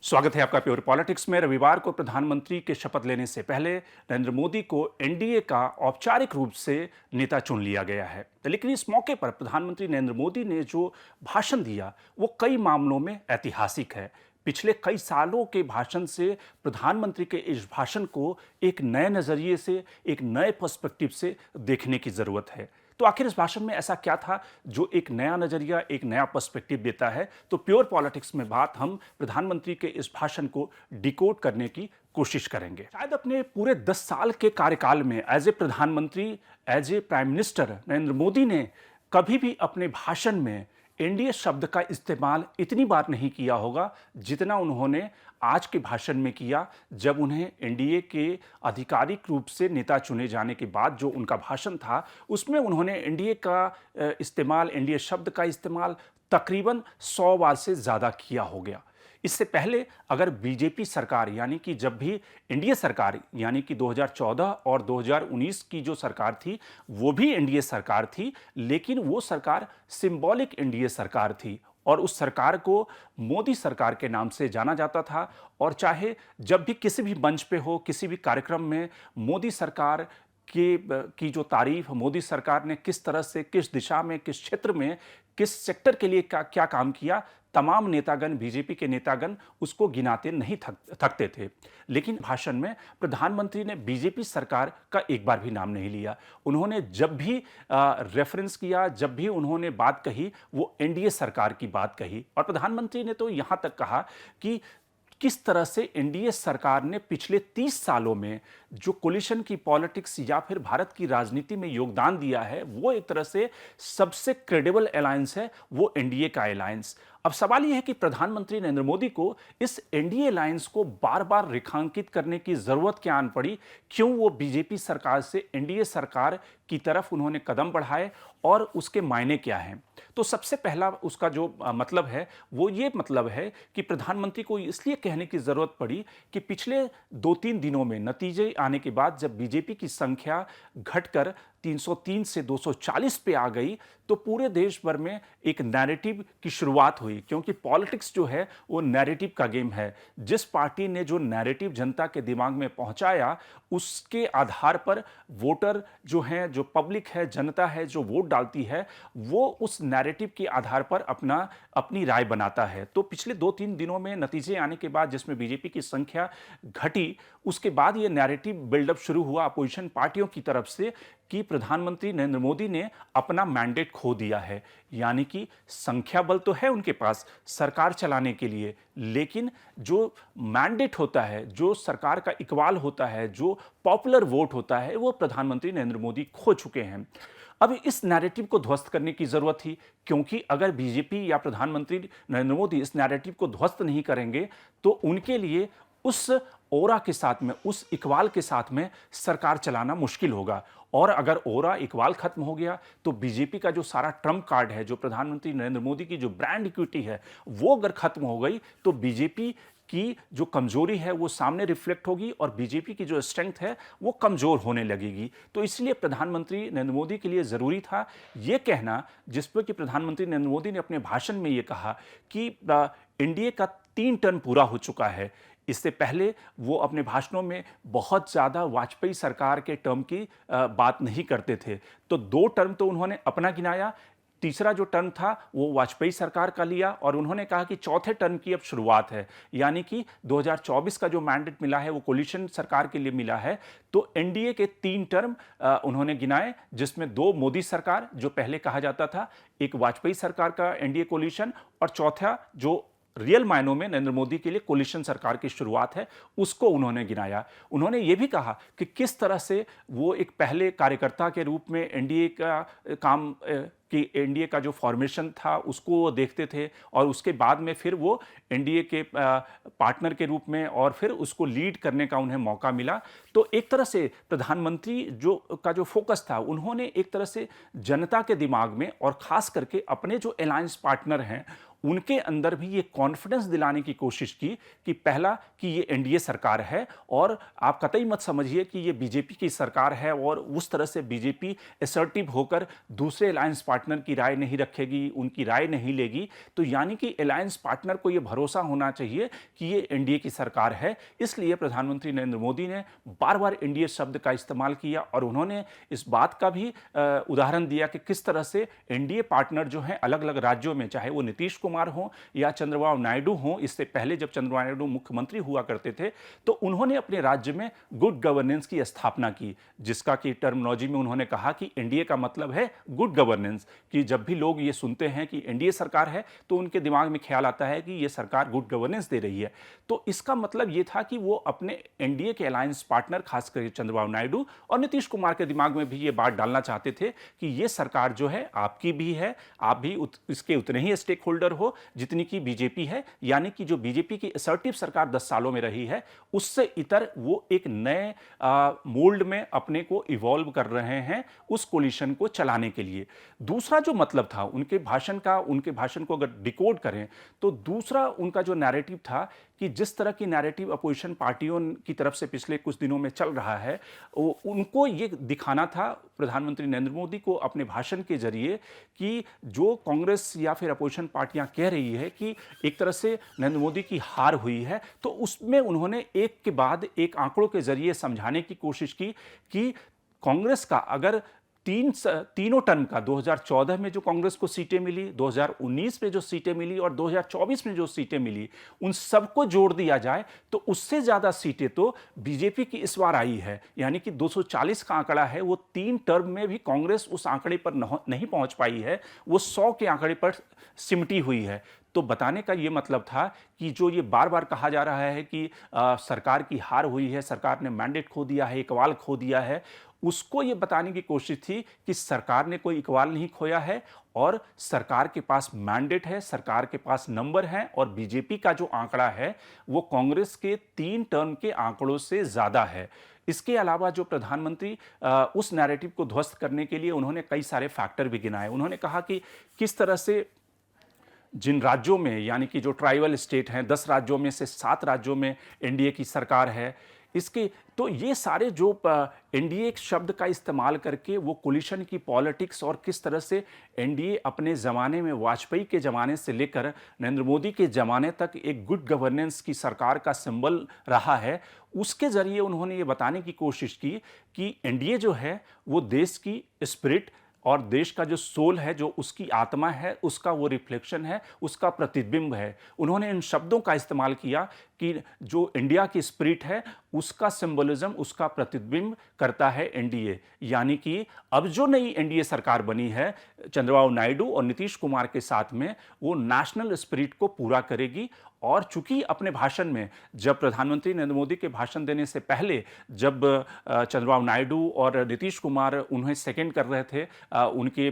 स्वागत है आपका प्योर पॉलिटिक्स में। रविवार को प्रधानमंत्री के शपथ लेने से पहले नरेंद्र मोदी को एनडीए का औपचारिक रूप से नेता चुन लिया गया है। लेकिन इस मौके पर प्रधानमंत्री नरेंद्र मोदी ने जो भाषण दिया वो कई मामलों में ऐतिहासिक है। पिछले कई सालों के भाषण से प्रधानमंत्री के इस भाषण को एक नए नजरिए से, एक नए पर्सपेक्टिव से देखने की जरूरत है। तो आखिर इस भाषण में ऐसा क्या था जो एक नया नजरिया, एक नया पर्सपेक्टिव देता है? तो प्योर पॉलिटिक्स में बात हम प्रधानमंत्री के इस भाषण को डिकोड करने की कोशिश करेंगे। शायद अपने पूरे 10 साल के कार्यकाल में एज ए प्रधानमंत्री, as a prime minister Narendra Modi ने कभी भी अपने भाषण में एनडीए शब्द का इस्तेमाल इतनी बार नहीं किया होगा जितना उन्होंने आज के भाषण में किया, जब उन्हें एनडीए के आधिकारिक रूप से नेता चुने जाने के बाद जो उनका भाषण था उसमें उन्होंने एनडीए का इस्तेमाल, एनडीए शब्द का इस्तेमाल तकरीबन 100 बार से ज़्यादा किया हो गया। इससे पहले अगर बीजेपी सरकार यानी कि जब भी एनडीए सरकार यानी कि 2014 और 2019 की जो सरकार थी वो भी एनडीए सरकार थी, लेकिन वो सरकार सिंबॉलिक एनडीए सरकार थी और उस सरकार को मोदी सरकार के नाम से जाना जाता था। और चाहे जब भी किसी भी मंच पे हो, किसी भी कार्यक्रम में मोदी सरकार की जो तारीफ, मोदी सरकार ने किस तरह से, किस दिशा में, किस क्षेत्र में, किस सेक्टर के लिए क्या काम किया, तमाम नेतागण, बीजेपी के नेतागण उसको गिनाते नहीं थकते थे। लेकिन भाषण में प्रधानमंत्री ने बीजेपी सरकार का एक बार भी नाम नहीं लिया। उन्होंने जब भी रेफरेंस किया, जब भी उन्होंने बात कही, वो एनडीए सरकार की बात कही। और प्रधानमंत्री ने तो यहां तक कहा कि किस तरह से एनडीए सरकार ने पिछले 30 सालों में जो कोलिशन की पॉलिटिक्स या फिर भारत की राजनीति में योगदान दिया है, वो एक तरह से सबसे क्रेडिबल अलायंस है, वो एनडीए का अलायंस। अब सवाल यह है कि प्रधानमंत्री नरेंद्र मोदी को इस एनडीए अलायंस को बार बार रेखांकित करने की जरूरत क्या आन पड़ी? क्यों वो बीजेपी सरकार से एनडीए सरकार की तरफ उन्होंने कदम बढ़ाए और उसके मायने क्या हैं? तो सबसे पहला उसका जो मतलब है वो ये मतलब है कि प्रधानमंत्री को इसलिए कहने की जरूरत पड़ी कि पिछले 2-3 दिनों में नतीजे आने के बाद जब बीजेपी की संख्या घटकर 303 से 240 पे आ गई तो पूरे देश भर में एक नैरेटिव की शुरुआत हुई, क्योंकि पॉलिटिक्स जो है वो नैरेटिव का गेम है। जिस पार्टी ने जो नैरेटिव जनता के दिमाग में पहुंचाया उसके आधार पर वोटर जो हैं, जो पब्लिक है, जनता है जो वोट डालती है, वो उस नैरेटिव के आधार पर अपनी राय बनाता है। तो पिछले 2-3 दिनों में नतीजे आने के बाद जिसमें बीजेपी की संख्या घटी, उसके बाद ये नैरेटिव बिल्डअप शुरू हुआ अपोजिशन पार्टियों की तरफ से कि प्रधानमंत्री नरेंद्र मोदी ने अपना मैंडेट खो दिया है। यानी कि संख्या बल तो है उनके पास सरकार चलाने के लिए, लेकिन जो मैंडेट होता है, जो सरकार का इकबाल होता है, जो पॉपुलर वोट होता है, वो प्रधानमंत्री नरेंद्र मोदी खो चुके हैं। अब इस नैरेटिव को ध्वस्त करने की जरूरत थी, क्योंकि अगर बीजेपी या प्रधानमंत्री नरेंद्र मोदी इस नैरेटिव को ध्वस्त नहीं करेंगे तो उनके लिए उस ओरा के साथ में, उस इकबाल के साथ में सरकार चलाना मुश्किल होगा। और अगर ओरा, इकबाल खत्म हो गया तो बीजेपी का जो सारा ट्रम्प कार्ड है, जो प्रधानमंत्री नरेंद्र मोदी की जो ब्रांड इक्विटी है, वो अगर खत्म हो गई तो बीजेपी की जो कमजोरी है वो सामने रिफ्लेक्ट होगी और बीजेपी की जो स्ट्रेंथ है वो कमजोर होने लगेगी। तो इसलिए प्रधानमंत्री नरेंद्र मोदी के लिए जरूरी था ये कहना, जिस पर कि प्रधानमंत्री नरेंद्र मोदी ने अपने भाषण में ये कहा कि एनडीए का 3 टर्म पूरा हो चुका है। इससे पहले वो अपने भाषणों में बहुत ज़्यादा वाजपेयी सरकार के टर्म की बात नहीं करते थे। तो 2 टर्म तो उन्होंने अपना गिनाया, तीसरा जो टर्म था वो वाजपेयी सरकार का लिया और उन्होंने कहा कि चौथे टर्म की अब शुरुआत है। यानी कि 2024 का जो मैंडेट मिला है वो कोलिशन सरकार के लिए मिला है। तो एनडीए के 3 टर्म उन्होंने गिनाए, जिसमें 2 मोदी सरकार जो पहले कहा जाता था, एक वाजपेयी सरकार का एनडीए कोलिशन, और चौथा जो रियल मायनों में नरेंद्र मोदी के लिए कोलिशन सरकार की शुरुआत है, उसको उन्होंने गिनाया। उन्होंने ये भी कहा कि किस तरह से वो एक पहले कार्यकर्ता के रूप में एनडीए का काम कि एनडीए का जो फॉर्मेशन था उसको वो देखते थे और उसके बाद में फिर वो एनडीए के पार्टनर के रूप में और फिर उसको लीड करने का उन्हें मौका मिला। तो एक तरह से प्रधानमंत्री जो फोकस था, उन्होंने एक तरह से जनता के दिमाग में और खास करके अपने जो अलायंस पार्टनर हैं उनके अंदर भी ये कॉन्फिडेंस दिलाने की कोशिश की कि पहला कि ये एनडीए सरकार है और आप कतई मत समझिए कि ये बीजेपी की सरकार है और उस तरह से बीजेपी असर्टिव होकर दूसरे अलायंस पार्टनर की राय नहीं रखेगी, उनकी राय नहीं लेगी। तो यानी कि अलायंस पार्टनर को ये भरोसा होना चाहिए कि ये एनडीए की सरकार है। इसलिए प्रधानमंत्री नरेंद्र मोदी ने बार बार एनडीए शब्द का इस्तेमाल किया और उन्होंने इस बात का भी उदाहरण दिया कि किस तरह से एनडीए पार्टनर जो हैं अलग अलग राज्यों में, चाहे वो नीतीश कुमार हो या चंद्रबाबू नायडू हो, इससे पहले जब चंद्रबाबू नायडू मुख्यमंत्री हुआ करते थे तो उन्होंने अपने राज्य में गुड गवर्नेंस की स्थापना की, जिसका कि टर्मिनोलॉजी में उन्होंने कहा कि एनडीए का मतलब है गुड गवर्नेंस। कि जब भी लोग ये सुनते हैं कि एनडीए सरकार है तो उनके दिमाग में ख्याल आता है कि ये सरकार गुड गवर्नेंस दे रही है। तो इसका मतलब ये था कि वो अपने एनडीए के अलायंस पार्टनर खासकर चंद्रबाबू नायडू और नीतीश कुमार के दिमाग में भी ये बात डालना चाहते थे कि ये सरकार जो है आपकी भी है, आप भी इसके उतने ही स्टेक होल्डर हो जितनी की बीजेपी है। यानी कि जो बीजेपी की असर्टिव सरकार 10 सालों में रही है उससे इतर वो एक नए मोल्ड में अपने को इवॉल्व कर रहे हैं उस कोलिशन को चलाने के लिए। दूसरा जो मतलब था उनके भाषण को अगर डिकोड करें तो दूसरा उनका जो नैरेटिव था कि जिस तरह की नैरेटिव अपोजिशन पार्टियों की तरफ से पिछले कुछ दिनों में चल रहा है, उनको ये दिखाना था प्रधानमंत्री नरेंद्र मोदी को अपने भाषण के जरिए कि जो कांग्रेस या फिर अपोजिशन पार्टियां कह रही है कि एक तरह से नरेंद्र मोदी की हार हुई है, तो उसमें उन्होंने एक के बाद एक आंकड़ों के जरिए समझाने की कोशिश की कि कांग्रेस का अगर तीनों टर्म का 2014 में जो कांग्रेस को सीटें मिली, 2019 में जो सीटें मिली और 2024 में जो सीटें मिली, उन सबको जोड़ दिया जाए तो उससे ज्यादा सीटें तो बीजेपी की इस बार आई है। यानी कि 240 का आंकड़ा है, वो 3 टर्म में भी कांग्रेस उस आंकड़े पर नहीं पहुंच पाई है, वो 100 के आंकड़े पर सिमटी हुई है। तो बताने का ये मतलब था कि जो ये बार बार कहा जा रहा है कि सरकार की हार हुई है, सरकार ने मैंडेट खो दिया है, इकबाल खो दिया है, उसको ये बताने की कोशिश थी कि सरकार ने कोई इकबाल नहीं खोया है और सरकार के पास मैंडेट है, सरकार के पास नंबर है और बीजेपी का जो आंकड़ा है वो कांग्रेस के 3 टर्म के आंकड़ों से ज्यादा है। इसके अलावा जो प्रधानमंत्री उस नैरेटिव को ध्वस्त करने के लिए उन्होंने कई सारे फैक्टर भी गिनाए। उन्होंने कहा कि किस तरह से जिन राज्यों में, यानी कि जो ट्राइबल स्टेट हैं, 10 राज्यों में से 7 राज्यों में एनडीए की सरकार है, इसके तो ये सारे जो एनडीए शब्द का इस्तेमाल करके वो कोलिशन की पॉलिटिक्स और किस तरह से एनडीए अपने ज़माने में वाजपेयी के ज़माने से लेकर नरेंद्र मोदी के ज़माने तक एक गुड गवर्नेंस की सरकार का सिंबल रहा है, उसके ज़रिए उन्होंने ये बताने की कोशिश की कि एनडीए जो है वो देश की स्पिरिट और देश का जो सोल है, जो उसकी आत्मा है, उसका वो रिफ्लेक्शन है, उसका प्रतिबिंब है। उन्होंने इन शब्दों का इस्तेमाल किया कि जो इंडिया की स्पिरिट है उसका सिंबलिज्म, उसका प्रतिबिंब करता है एनडीए। यानी कि अब जो नई एनडीए सरकार बनी है चंद्रबाबू नायडू और नीतीश कुमार के साथ में, वो नेशनल स्पिरिट को पूरा करेगी। और चूंकि अपने भाषण में, जब प्रधानमंत्री नरेंद्र मोदी के भाषण देने से पहले जब चंद्रबाबू नायडू और नीतीश कुमार उन्हें सेकंड कर रहे थे उनके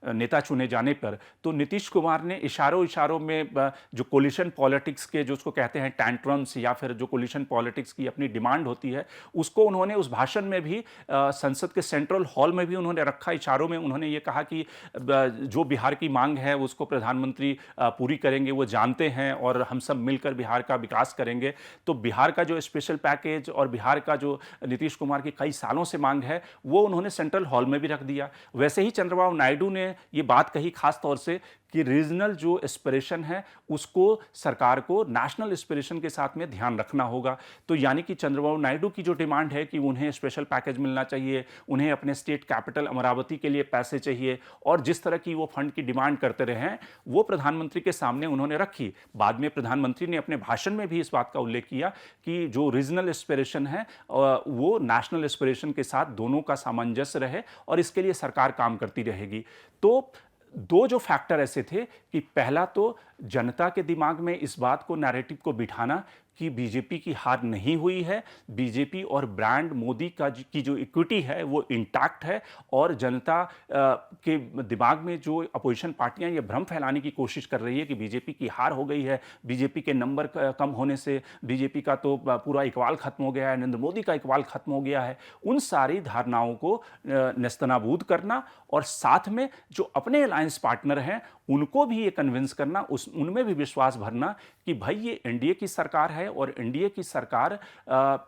नेता चुने जाने पर, तो नीतीश कुमार ने इशारों में जो कोलिशन पॉलिटिक्स के, जो उसको कहते हैं टैंट्रम्स या फिर जो कोलिशन पॉलिटिक्स की अपनी डिमांड होती है, उसको उन्होंने उस भाषण में भी संसद के सेंट्रल हॉल में भी उन्होंने रखा। इशारों में उन्होंने ये कहा कि जो बिहार की मांग है उसको प्रधानमंत्री पूरी करेंगे, वो जानते हैं और हम सब मिलकर बिहार का विकास करेंगे। तो बिहार का जो स्पेशल पैकेज और बिहार का जो नीतीश कुमार की कई सालों से मांग है वो उन्होंने सेंट्रल हॉल में भी रख दिया। वैसे ही चंद्रबाबू नायडू ने ये बात कही खास तौर से कि रीजनल जो एस्पिरेशन है उसको सरकार को नेशनल एस्पिरेशन के साथ में ध्यान रखना होगा। तो यानी कि चंद्रबाबू नायडू की जो डिमांड है कि उन्हें स्पेशल पैकेज मिलना चाहिए, उन्हें अपने स्टेट कैपिटल अमरावती के लिए पैसे चाहिए और जिस तरह की वो फंड की डिमांड करते रहे हैं वो प्रधानमंत्री के सामने उन्होंने रखी। बाद में प्रधानमंत्री ने अपने भाषण में भी इस बात का उल्लेख किया कि जो रीजनल एस्पिरेशन है वो नेशनल एस्पिरेशन के साथ दोनों का सामंजस्य रहे और इसके लिए सरकार काम करती रहेगी। तो दो जो फैक्टर ऐसे थे कि पहला तो जनता के दिमाग में इस बात को, नैरेटिव को बिठाना कि बीजेपी की हार नहीं हुई है, बीजेपी और ब्रांड मोदी की जो इक्विटी है वो इंटैक्ट है और जनता के दिमाग में जो अपोजिशन पार्टियां ये भ्रम फैलाने की कोशिश कर रही है कि बीजेपी की हार हो गई है, बीजेपी के नंबर कम होने से बीजेपी का तो पूरा इकबाल खत्म हो गया है, नरेंद्र मोदी का इकबाल खत्म हो गया है, उन सारी धारणाओं को नेस्तनाबूद करना और साथ में जो अपने अलायंस पार्टनर हैं उनको भी ये कन्विंस करना, उनमें भी विश्वास भरना कि भाई ये एनडीए की सरकार है और एनडीए की सरकार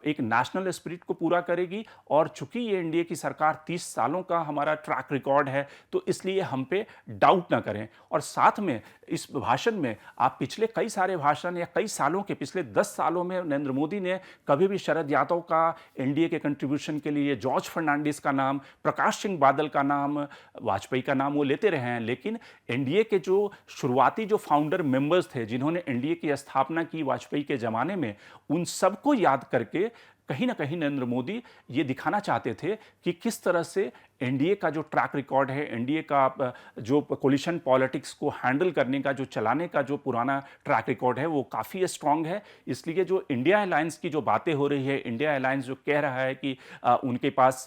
एक नेशनल स्पिरिट को पूरा करेगी। और चूंकि ये एनडीए की सरकार 30 सालों का हमारा ट्रैक रिकॉर्ड है, तो इसलिए हम पे डाउट ना करें। और साथ में इस भाषण में आप पिछले कई सारे भाषण या कई सालों के, पिछले 10 सालों में नरेंद्र मोदी ने कभी भी शरद यादव का एनडीए के कंट्रीब्यूशन के लिए, जॉर्ज फर्नांडिस का नाम, प्रकाश सिंह बादल का नाम, वाजपेयी का नाम वो लेते रहे हैं, लेकिन एनडीए के जो शुरुआती जो फाउंडर मेंबर्स थे जिन्होंने एनडीए की स्थापना की वाजपेयी के जमाने में, उन सबको याद करके कहीं ना कहीं नरेंद्र मोदी ये दिखाना चाहते थे कि किस तरह से एनडीए का जो ट्रैक रिकॉर्ड है, एनडीए का जो कोलिशन पॉलिटिक्स को हैंडल करने का, जो चलाने का जो पुराना ट्रैक रिकॉर्ड है, वो काफ़ी स्ट्रांग है। इसलिए जो इंडिया अलायंस की जो बातें हो रही है, इंडिया अलायंस जो कह रहा है कि उनके पास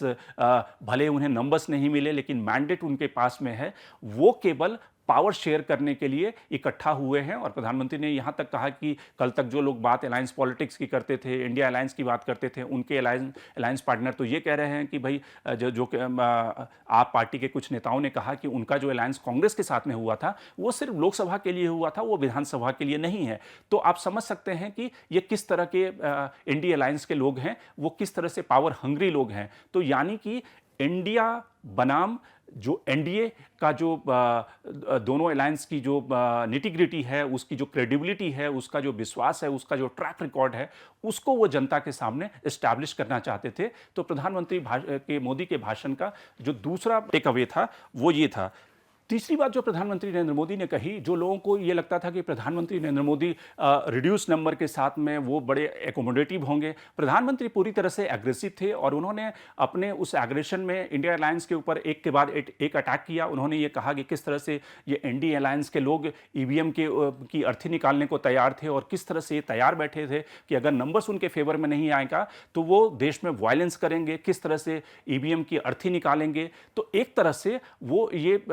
भले उन्हें नंबर्स नहीं मिले लेकिन मैंडेट उनके पास में है, वो केवल पावर शेयर करने के लिए इकट्ठा हुए हैं। और प्रधानमंत्री ने यहां तक कहा कि कल तक जो लोग बात अलायंस पॉलिटिक्स की करते थे, इंडिया अलायंस की बात करते थे, उनके अलायंस पार्टनर तो ये कह रहे हैं कि भाई जो आप पार्टी के कुछ नेताओं ने कहा कि उनका जो अलायंस कांग्रेस के साथ में हुआ था वो सिर्फ लोकसभा के लिए हुआ था, वो विधानसभा के लिए नहीं है। तो आप समझ सकते हैं कि ये किस तरह के इंडिया अलायंस के लोग हैं, वो किस तरह से पावर हंग्री लोग हैं। तो यानी कि इंडिया बनाम जो एनडीए का जो दोनों अलायंस की जो निटिग्रिटी है, उसकी जो क्रेडिबिलिटी है, उसका जो विश्वास है, उसका जो ट्रैक रिकॉर्ड है, उसको वो जनता के सामने एस्टैब्लिश करना चाहते थे। तो प्रधानमंत्री के मोदी के भाषण का जो दूसरा टेक अवे था वो ये था। तीसरी बात जो प्रधानमंत्री नरेंद्र मोदी ने कही, जो लोगों को ये लगता था कि प्रधानमंत्री नरेंद्र मोदी रिड्यूस नंबर के साथ में वो बड़े एकोमोडेटिव होंगे, प्रधानमंत्री पूरी तरह से एग्रेसिव थे और उन्होंने अपने उस एग्रेशन में इंडिया अलायंस के ऊपर एक के बाद एक अटैक किया। उन्होंने ये कहा कि किस तरह से ये एनडीए अलायंस के लोग ईवीएम की अर्थी निकालने को तैयार थे और किस तरह से ये तैयार बैठे थे कि अगर नंबर्स उनके फेवर में नहीं आएगा तो वो देश में वायलेंस करेंगे, किस तरह से ईवीएम की अर्थी निकालेंगे। तो एक तरह से वो ये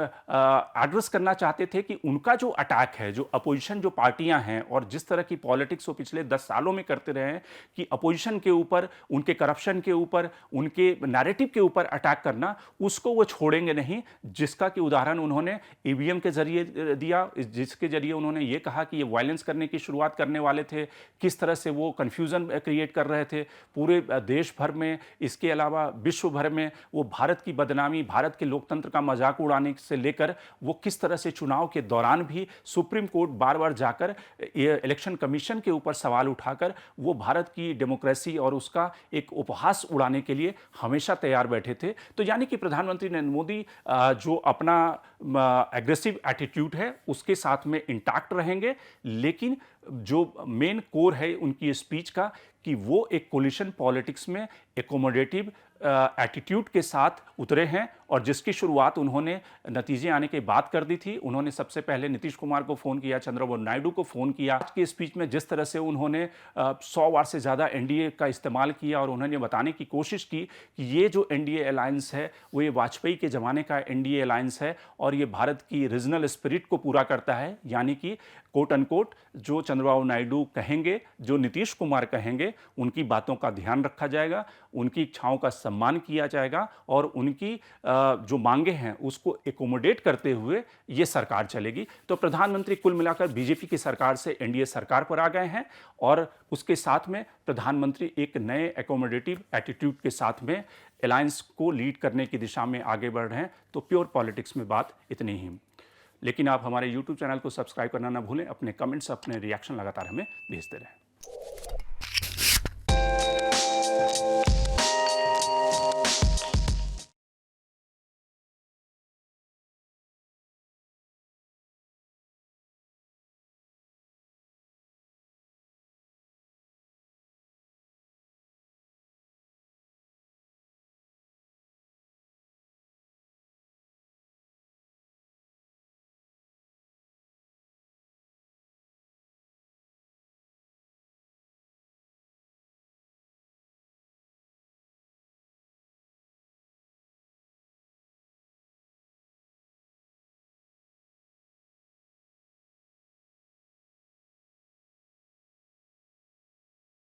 एड्रेस करना चाहते थे कि उनका जो अटैक है, जो अपोजिशन जो पार्टियां हैं और जिस तरह की पॉलिटिक्स वो पिछले 10 सालों में करते रहे हैं कि अपोजिशन के ऊपर, उनके करप्शन के ऊपर, उनके नैरेटिव के ऊपर अटैक करना, उसको वो छोड़ेंगे नहीं। जिसका कि उदाहरण उन्होंने ईवीएम के जरिए दिया, जिसके जरिए उन्होंने ये कहा कि ये वायलेंस करने की शुरुआत करने वाले थे, किस तरह से वो कन्फ्यूजन क्रिएट कर रहे थे पूरे देश भर में, इसके अलावा विश्व भर में वो भारत की बदनामी, भारत के लोकतंत्र का मजाक उड़ाने से लेकर वो किस तरह से चुनाव के दौरान भी सुप्रीम कोर्ट बार बार जाकर इलेक्शन कमीशन के ऊपर सवाल उठाकर वो भारत की डेमोक्रेसी और उसका एक उपहास उड़ाने के लिए हमेशा तैयार बैठे थे। तो यानी कि प्रधानमंत्री नरेंद्र मोदी जो अपना एग्रेसिव एटीट्यूड है उसके साथ में इंटैक्ट रहेंगे, लेकिन जो मेन कोर है उनकी स्पीच का कि वो एक कोलिशन पॉलिटिक्स में एकोमोडेटिव एटीट्यूड के साथ उतरे हैं और जिसकी शुरुआत उन्होंने नतीजे आने के बाद कर दी थी। उन्होंने सबसे पहले नीतीश कुमार को फ़ोन किया, चंद्रबाबू नायडू को फ़ोन किया। आज की स्पीच में जिस तरह से उन्होंने 100 बार से ज़्यादा एनडीए का इस्तेमाल किया और उन्होंने बताने की कोशिश की कि ये जो एनडीए अलायंस है वो ये वाजपेयी के ज़माने का एनडीए अलायंस है और ये भारत की रीजनल स्पिरिट को पूरा करता है। यानी कि कोट अनकोट जो चंद्रबाबू नायडू कहेंगे, जो नीतीश कुमार कहेंगे, उनकी बातों का ध्यान रखा जाएगा, उनकी इच्छाओं का सम्मान किया जाएगा और उनकी जो मांगे हैं उसको एकोमोडेट करते हुए ये सरकार चलेगी। तो प्रधानमंत्री कुल मिलाकर बीजेपी की सरकार से एनडीए सरकार पर आ गए हैं और उसके साथ में प्रधानमंत्री एक नए एकोमोडेटिव एटीट्यूड के साथ में अलायंस को लीड करने की दिशा में आगे बढ़ रहे हैं। तो प्योर पॉलिटिक्स में बात इतनी ही। लेकिन आप हमारे YouTube चैनल को सब्सक्राइब करना ना भूलें, अपने कमेंट्स, अपने रिएक्शन लगातार हमें भेजते रहें।